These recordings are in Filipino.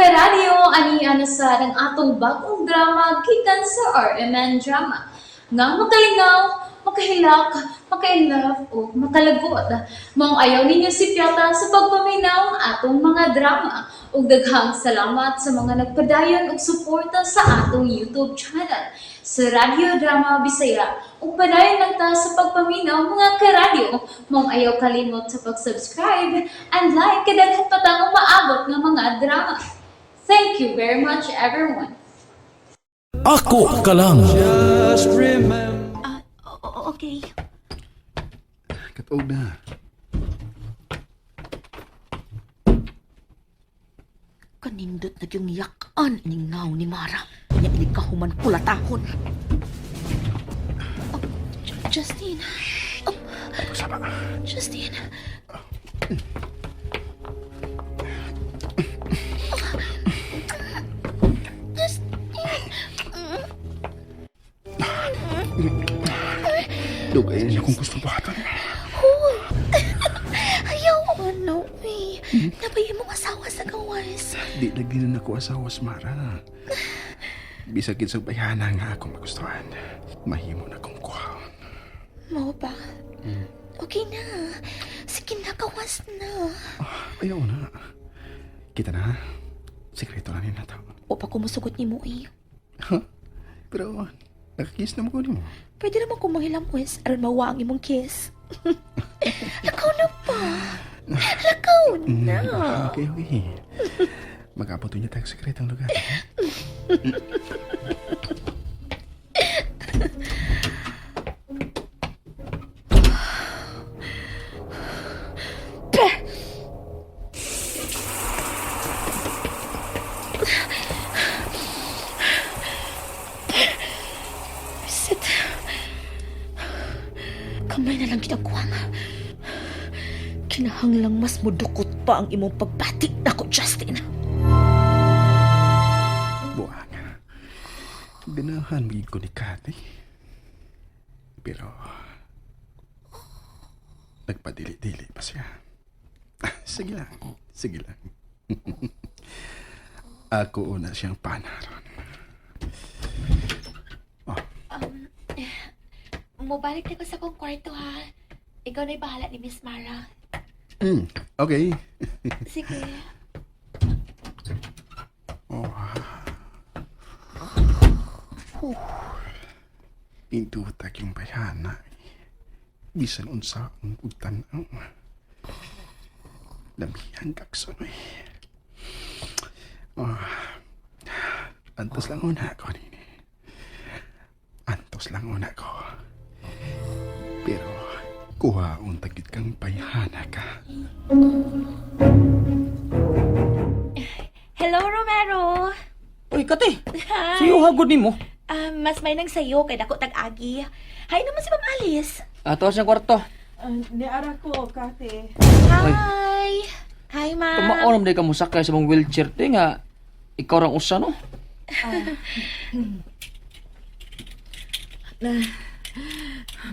karadyo, ani sa ng atong bagong drama gikan sa RMN Drama. Nga makalingaw, makahilak, makainlove, o makalagot. Maong ayaw ninyo si Piata sa pagpaminaw ang atong mga drama. Ug daghang salamat sa mga nagpadayon ug suporta sa atong YouTube channel sa Radyo Drama Bisaya. Ug padayon lang ta sa pagpaminaw mga karadyo. Maong ayaw kalimot sa pag-subscribe and like kadaghan pa ta maabot ng mga drama. Thank you very much everyone. Ako ka lang. Okay. Katuog na. Kanindot na yung yakan ining ngaw ni Mara. Kanya inig kahuman pulatahon. Oh, Justine. Oh, Sama. Justine. Dugay niyo kung gusto batan. Ayaw ano eh. Nabayin mong asawa sa gawas. Di lagi na ako asawa sa Mara. Bisag sa bayana nga akong magustuhan. Mahimo na kong kuhaon. Mau ba? Okay na. Sige na, gawas na. Ayaw na. Kita na. Sekreto na nila ito. O pa kumusugot ni mo eh. Pero nakakiss na mo ko mo. Pwede naman kung manghilamwes aron mawa ang imong kiss. Lakaw na pa. Lakaw na. Okay. Mag-abot niya tayong sekretong lugar. Sit. Kamay na lang ginakuwang. Kinahanglang mas mudukot pa ang imong pagbati nako, Justin. Buwang. Ganahan magiging ko ni Kati. Pero nagpadili-dili pa siya. Sige lang. Ako una siyang panaron. Mubalik na ko sa kong kwarto, ha? Ikaw na'y bahala ni Miss Mara. Okay. Sige. Indutag yung bayana. Bisan unsa ang utan ang lamihan kaksonoy. Antos lang una ko nini. Antos lang una ko. Pero kuha untagit kang bayana ka. Hello, Romero! Uy, Kati! Hi! Siyo hagod ni mo. Mas may nang sayo kay dako tag-agi. Hay naman si Ma'am Alice. Ato sa kwarto. Niara ko, Kate. Hi! Hi, Ma'am. Tumaon na ka mo sakay sa mong wheelchair. Te nga, ikaw rang usa, no?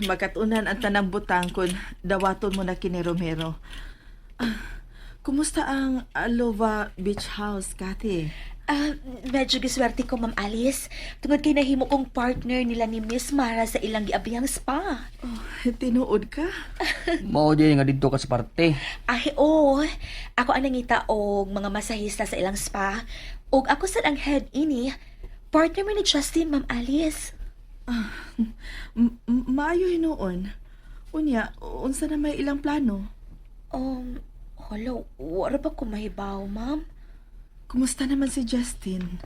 Magkatunan ang tanang butang kun dawaton mo na kini Romero. Kumusta ang Alova Beach House, Kate? Medyo giswerte ko, Ma'am Alice. Tungod kay nahimo kong partner nila ni Miss Mara sa ilang giabiyang spa. Tinuod ka? Mao di nga dito ka sa parte. Ay, oo. Ako ang nangita og mga masahista sa ilang spa. Og ako sad ang head ini. Partner mo ni Justin, Ma'am Alice. Maayo hinuon. Unya, unsa na may ilang plano? Hello. Wala ba ko mahibaw, Ma'am? Kumusta naman si Justin?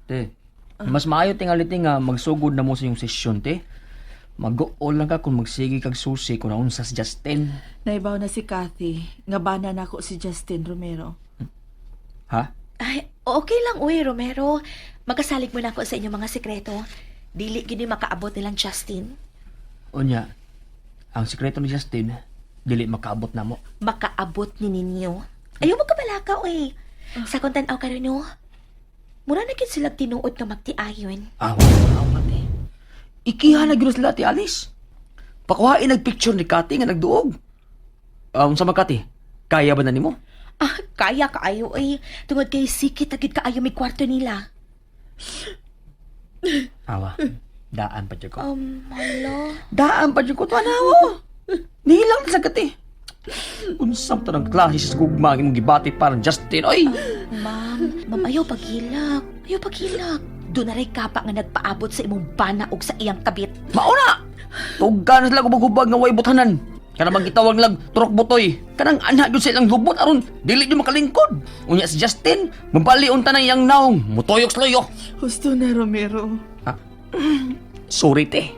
Te. Mas maayo tingali nga magsugod na mo sa iyong sesyon, te. Mag-o lang ka kung magsigi kag susi kung naunsa si Justin. Naibaw na si Kathy. Nga bana na ko si Justin Romero. Ha? Ay, okay lang, uy, Romero. Magkasalig mo na ako sa inyong mga sekreto. Dili gini makaabot nilang Justin. Unya, ang sikreto ni Justin, dili makaabot na mo. Makaabot ni ninyo. Ayaw mo kabalaka, uy. Sa kung tanaw ka rin, no? Mura na kin sila tinuod nga magtiayon. Awat eh. Ikiha na gino sila, ti Alice. Pakuhain nagpicture ni Kati nga nagduog. Sa Makati, kaya ba na nimo? Kaya kaayo ay. Tungod kay sikit agad kaayo may kwarto nila. Awa, daan pa dyan ko. Hala. Daan pa dyan ko, tanawa. Nihilang na sagat eh. Unsam to ng klase sa gugma ang gibati parang Justin, oy! Ma'am, ayaw paghilak. Ayaw paghilak. Doon na rin kapa nga nagpaabot sa imong bana og sa iyang kabit. Mauna! Tugan na sila gubag-hubag nga way butanan. Kanang gitawag lang turok butoy. Kanang anak yun sa ilang lubot aron dili yun makalingkod. Unya si Justin, mabali unta ng iyang naong. Mutoyok sloyo. Husto na, Romero. Ha? Sorry, te.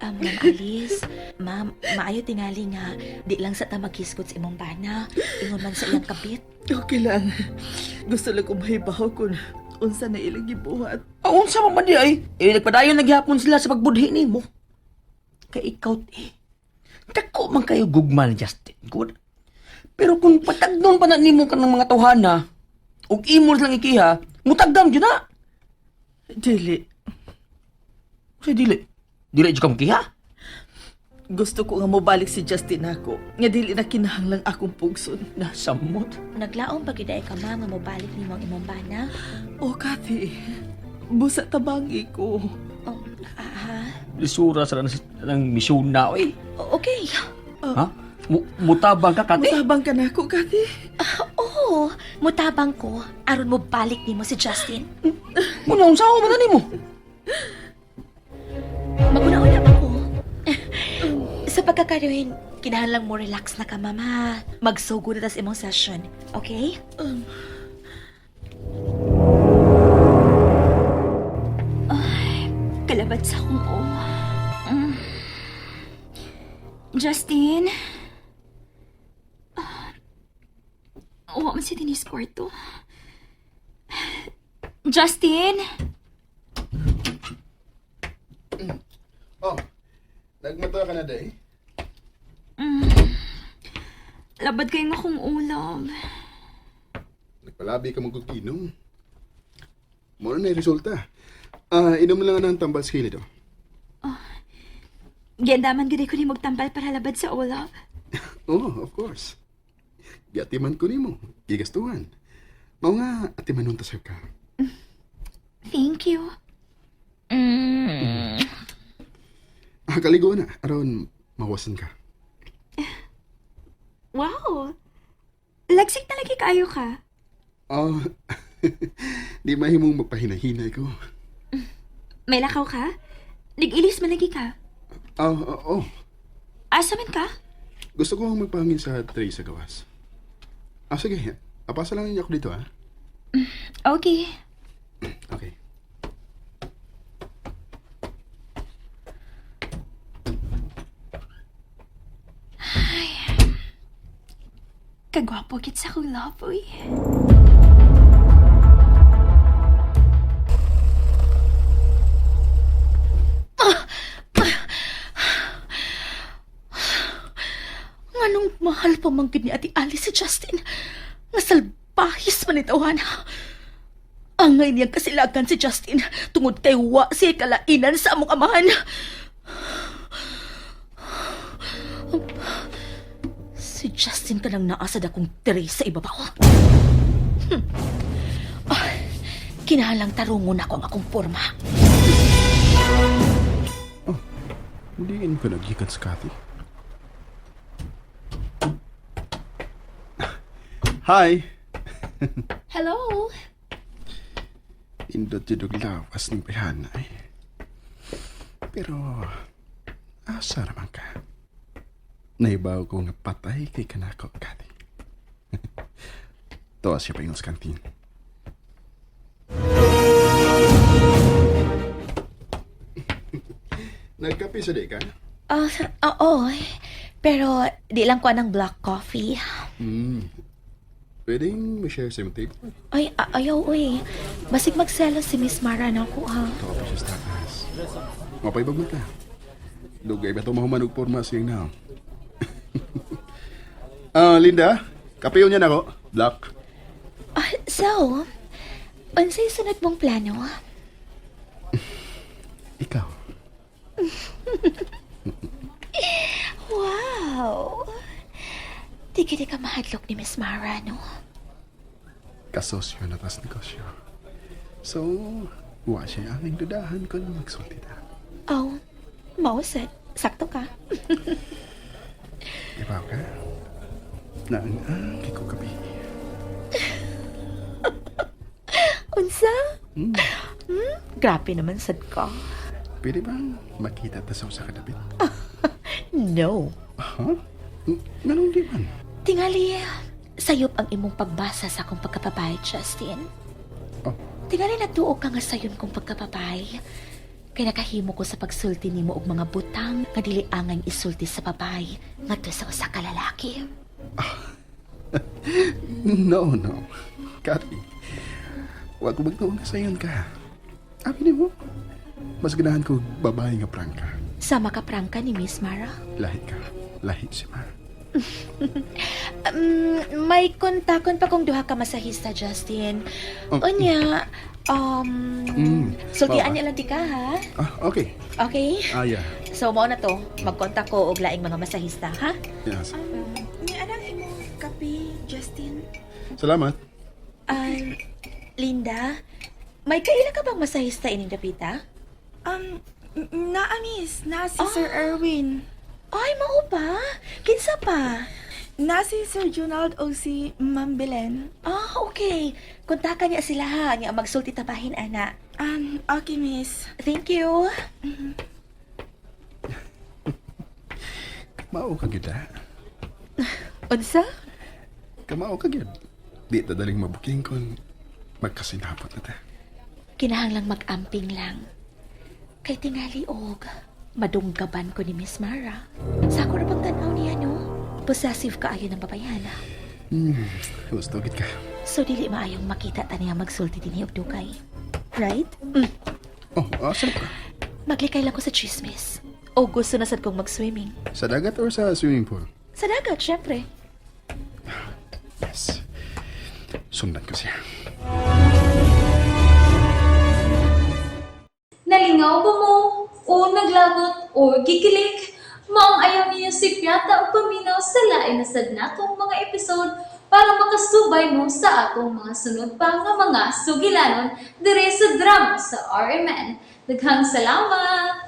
Ma'am Alice, ma'am, maayo tingali nga, di lang sa ta magkiskot sa imong bana, ingon man sa iyang kabit. Okay lang. Gusto lang ko mahibaw kung unsa na ilang gibuhat. Unsa man di ay? Nagpadayon naghihapon sila sa pagbudhi nimo. Kay ikaw, te. Dako man kayo gugma ni Justin, good. Pero kung patagnon pa na nimo ka ng mga tawhana, ug imo lang ikiha, mutagdam dyan na. Dili. Say dili. Dili dyan ka makiha. Gusto ko nga mobalik si Justin ako. Nga dili na kinahanglang akong pugson. Nasamot. Naglaong pagiday ka ma nga mobalik nimo ang imong bana. O, Kathy. Busa tabangi ko. Oh, Lisura sa ng misyon na, oy. okay. Ha? Mutabang ka, kati? Mutabang ka na ako, Kathy. Oo, mutabang ko aron mo balik nimo si Justin. Muna, unsa ako man nimo? Maguna-una pa ko. Sa pagkakaroon, kinahanglan mo relax na ka, mama. Magsugod na sa imong session, okay? Ay, kalabat sa akong o. Justin? Oo, man si Denise kwarto. Justin? Oh, nagmata ka na, day? Labad kayo nga kong ulam. Nagpalabi ka magkukinom. Muna na yung resulta. Inom lang ng tambal sa kilid, oh. Giandaman gani ko ni magtambal para labad sa ulam. Oh, of course. Giatiman ko nimo. Gigastuhan. Mao nga, atiman nung tasar ka. Thank you. Kaligo na. Aron, mawasan ka. Wow! Lagsik talaga kayo ka. Oh, di mahimong magpahinahinay ko. May lakaw ka? Nag-ilis man lagi ka? Oh. Asa man ka? Gusto ko magpahangin sa tray sa gawas. Sige. Apasa lang niya ako dito, ha? Okay. Okay. Kagwapo kit sa akong laboy. Nganong mahal pa man gid ni Ate Alice si Justin. Nga salbahis man itawana. Angay niyang kasilagan si Justin tungod kay wa siya kalainan sa among amahan. Si Justin ka nang naasad akong tiri sa ibabaw. Kinahalang tarungon ako ang akong forma. Hindi ka nagikan sa Cathy. Hi! Hello? Indot yung lawas ng pahanay. Pero, asa naman ka? Naibaw ko nga patay kay kanako, Cathy. Tawa siya pa yung sa kantin. Nagkape sa di ka? Oo. Pero di lang ko ng black coffee. Pwedeng ma-share sa yung table? Ay, ayaw, uy. Basig magselos si Miss Mara na ako, ha? Tawa pa siya sa takas. Mapaibag mo ka. Dugay ba ito mahumanog porma siyang na? Linda, kape yun yan ako. Black. So, unsay sunod mong plano? Ikaw. Wow! Wow. Di kini ka mahadlok ni Miss Mara, no? Kasosyo na tas negosyo. So, wa siya aming dudahan kung magsulti na. Oh, mausad. Sakto ka. Ibaw ka? Naang ko gabi. Unsa? Grabe naman sad ka. Pwede bang makita ta sa usa ka dapit? No. Ha? Ganun di man. Tingali, sayop ang imong pagbasa sa akong pagkapabay, Justin. Oh, Tingali natuo ka nga sayon kong pagkapabay. Kaya nakahimo ko sa pagsulti nimo og mga butang nga dili angay isulti sa babay ngadto sa usa ka lalaki. no. Kati, wag ko magtuon ka sayon ka. Abi mo, mas ganahan ko babae nga prangka. Sama ka prangka ni Miss Mara. Lahi ka. Lahi si Mar. May kontakon pa kong duha ka masahista, Justin. Oh. Unya, sultian Mao ba? niya lang di ka, ha? Ah, okay. Okay? Yeah. So, mao na to. Magkontak ko og laing mga masahista, ha? Yes. Ni anang imo kape, Justin? Salamat. Linda, may kaila ka bang masahista ining dapita? Miss. Na si Sir Erwin. Ay, mao ba? Kinsa pa? Na si Sir Jonald o si Ma'am Belen. Ah, okay. Kontakan niya sila, ha? Niya magsulti tabahin, ana. Okay, Miss. Thank you. Kamao ka gid ha? Unsa? Kamao ka gid. Di ta daling mabuking kon magkasinapot na ta. Kinahanglang mag-amping lang. Kay tingali og madunggaban ko ni Miss Mara. Sa ako na bang tanaw niya, no? Possessive ka ayon ng babayana. Gusto gid ka. So, dili maayong makita ta niya magsulti din og dugay. Right? Oh, asan ka? Maglikay lang ko sa chismis. O gusto na sad kong mag-swimming. Sa dagat or sa swimming pool? Sa dagat, syempre. Yes. Sundan ko siya. Nalingaw ba mo? O naglagot? O gikilik? Maong ayaw niya si Piata o paminaw sa lain na sad natong mga episode para makasubay mo sa atong mga sunod pa nga mga sugilanon dire sa drama sa RMN. Daghang salamat!